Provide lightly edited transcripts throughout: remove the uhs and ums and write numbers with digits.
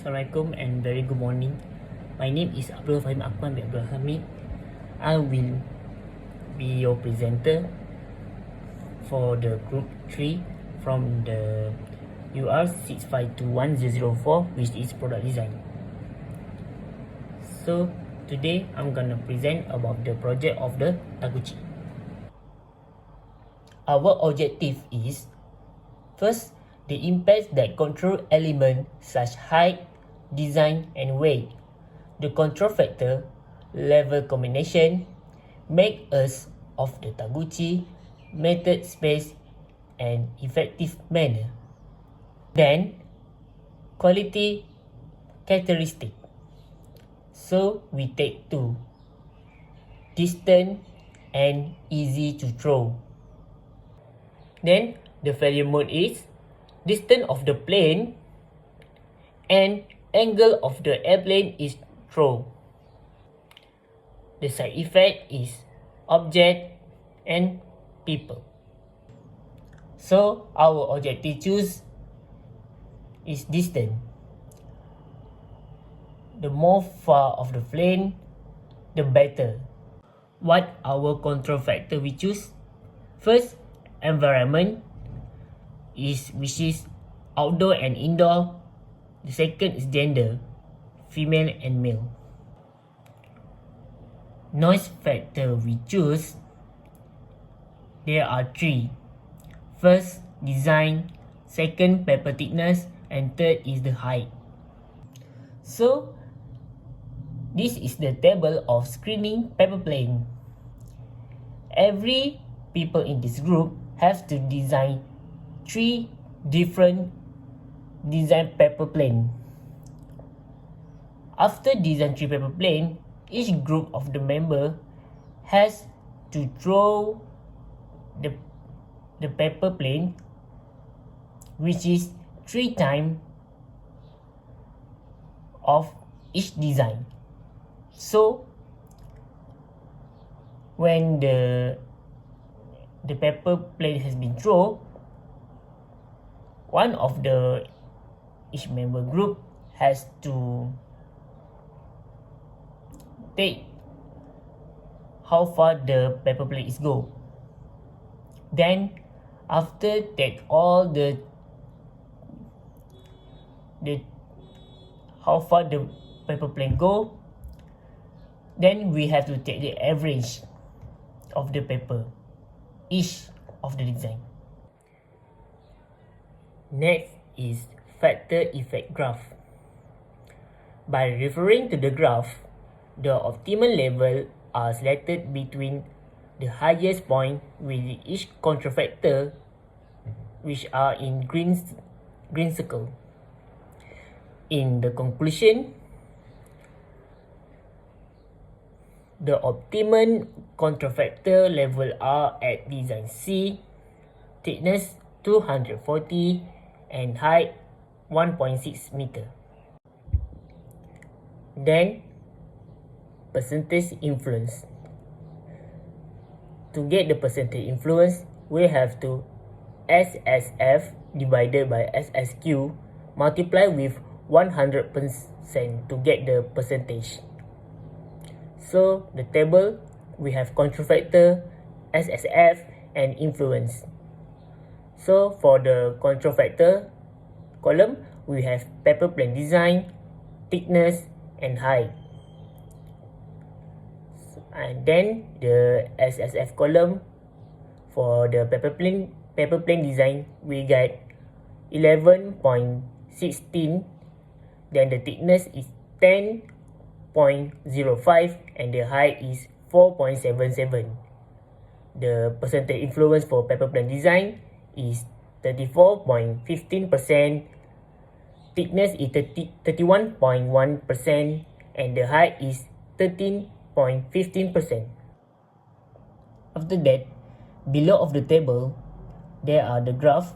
Assalamualaikum and very good morning. My name is Abdul Fahim Akmal bin Abdul Hamid. I will be your presenter for the group 3 from the UR 6521004, which is product design. So today I'm gonna present about the project of the Taguchi. Our objective is first, the impacts that control elements such height, design and weight. The control factor, level combination, make us of the Taguchi method space and effective manner. Then, quality characteristic. So we take two, distant and easy to throw. Then the failure mode is distance of the plane and angle of the airplane is throw. The side effect is object and people. So our objective choose is distance. The more far of the plane, the better. What our control factor we choose? First, environment which is outdoor and indoor. The second is gender, female and male. Noise factor we choose, there are three. First, design, second, paper thickness, and third is the height. So, this is the table of screening paper plane. Every people in this group has to design three different design paper plane. After design three paper plane, each group of the member has to throw the paper plane, which is 3 times of each design. So when the paper plane has been thrown, one of the each member group has to take how far the paper plane is go. Then after take all the how far the paper plane go, then we have to take the average of the paper each of the design. Next is factor effect graph. By referring to the graph, the optimal level are selected between the highest point with each control factor, which are in green circle. In the conclusion, the optimum control factor level are at design C, thickness 240 and height 1.6 meter. Then, percentage influence. To get the percentage influence, we have to SSF divided by SSQ multiply with 100% to get the percentage. So the table, we have control factor, SSF and influence. So for the control factor column, we have paper plane design, thickness and height. And then the SSF column, for the paper plane design, we get 11.16. Then the thickness is 10.05 and the height is 4.77. The percentage influence for paper plane design is 34.15%, thickness is 31.1% and the height is 13.15%. After that, below of the table, there are the graph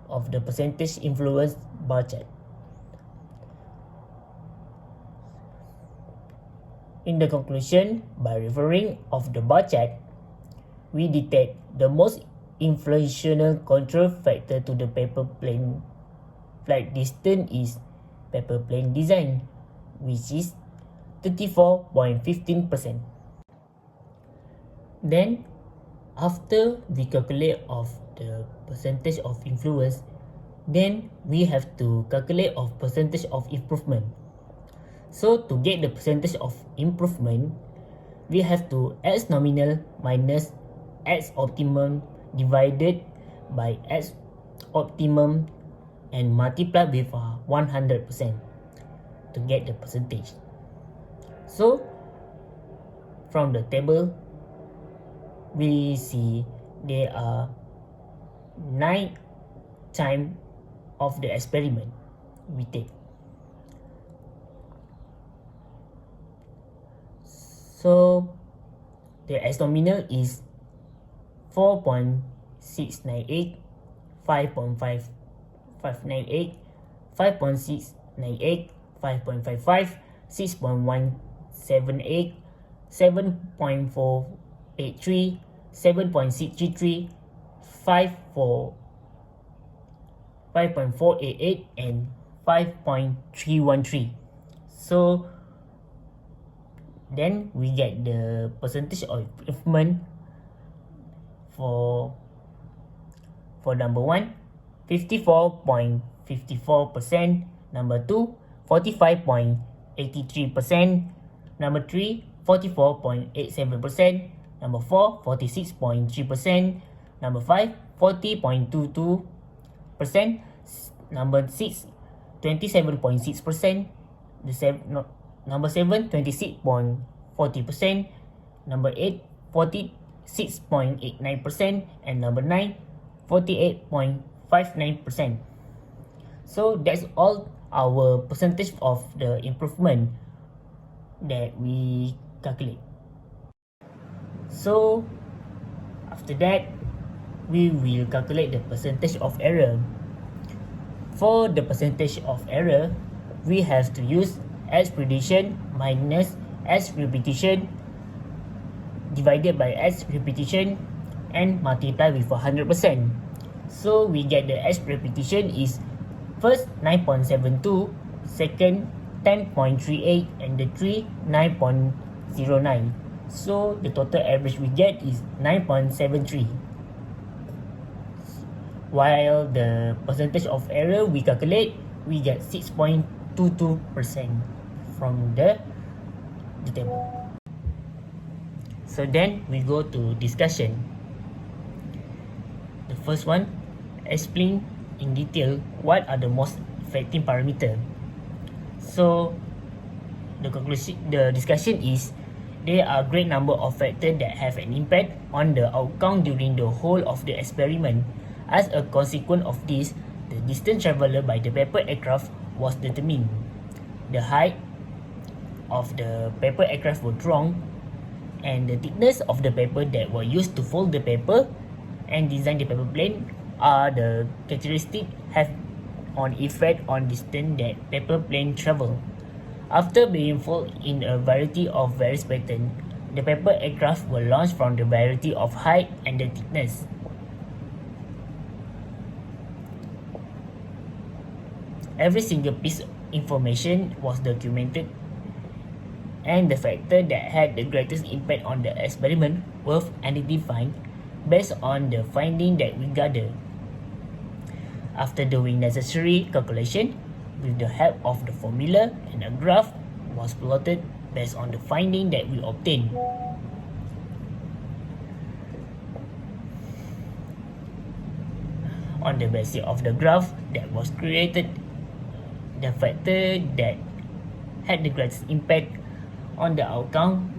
of the percentage influence bar chart. In the conclusion, by referring of the bar chart, we detect the most influential control factor to the paper plane flight distance is paper plane design, which is 34.15%. Then, after we calculate of the percentage of influence, then we have to calculate of percentage of improvement. So to get the percentage of improvement, we have to X nominal minus X optimum divided by X optimum and multiply with 100% to get the percentage. So from the table, we see there are 9 times of the experiment we take. So the X nominal is 4.698, 5.5598, 5.698, 5.55, 6.178, 7.483, 7.633, 5.488 and 5.313. So then we get the percentage of improvement for number 1, 54.54%, number 2, 45.83%, number 3, 44.87%, number 4, 46.3%, number 5, 40.22%, number 6, 27.6%, number 7, 26.40%, number 8, 46.89%, and number 9, 48.59%. So that's all our percentage of the improvement that we calculate. So after that, we will calculate the percentage of error. For the percentage of error, we have to use X prediction minus X repetition divided by X repetition and multiply with 100%. So we get the X repetition is first 9.72, second 10.38, and the 9.09. So the total average we get is 9.73. While the percentage of error we calculate, we get 6.22% from the table. So then we go to discussion. The first one, explain in detail what are the most affecting parameter. So the discussion is there are a great number of factors that have an impact on the outcome during the whole of the experiment. As a consequence of this, the distance travelled by the paper aircraft was determined. The height of the paper aircraft was drawn, and the thickness of the paper that were used to fold the paper and design the paper plane are the characteristics have on effect on distance that paper plane travel. After being folded in a variety of various patterns, the paper aircraft were launched from the variety of height and the thickness. Every single piece of information was documented, and the factor that had the greatest impact on the experiment were identified based on the finding that we gathered. After doing necessary calculation, with the help of the formula and a graph was plotted based on the finding that we obtained. On the basis of the graph that was created, the factor that had the greatest impact on the outcome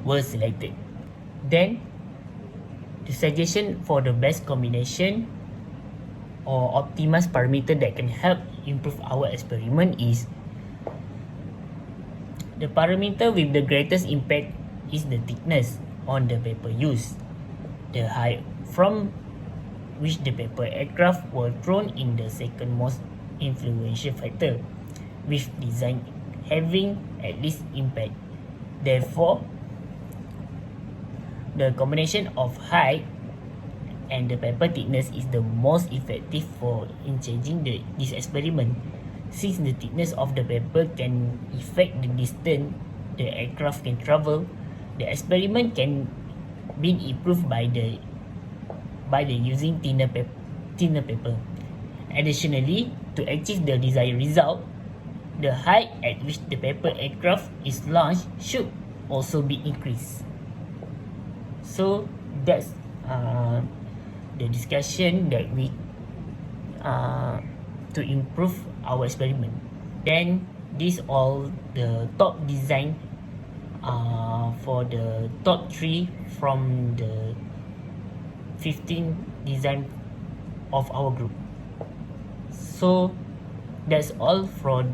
were selected. Then, the suggestion for the best combination or optimized parameter that can help improve our experiment is the parameter with the greatest impact is the thickness on the paper used, the height from which the paper aircraft were thrown in the second most influential factor, with design having at least impact. Therefore, the combination of height and the paper thickness is the most effective for in changing this experiment. Since the thickness of the paper can affect the distance the aircraft can travel, the experiment can be improved by the using thinner paper. Additionally, to achieve the desired result, the height at which the paper aircraft is launched should also be increased. So that's the discussion that we to improve our experiment. Then these all the top design for the top 3 from the 15 design of our group. So that's all from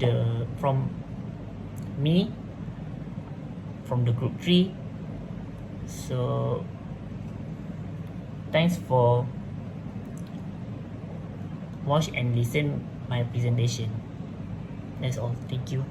me from the group 3. So thanks for watch and listen my presentation. That's all. Thank you.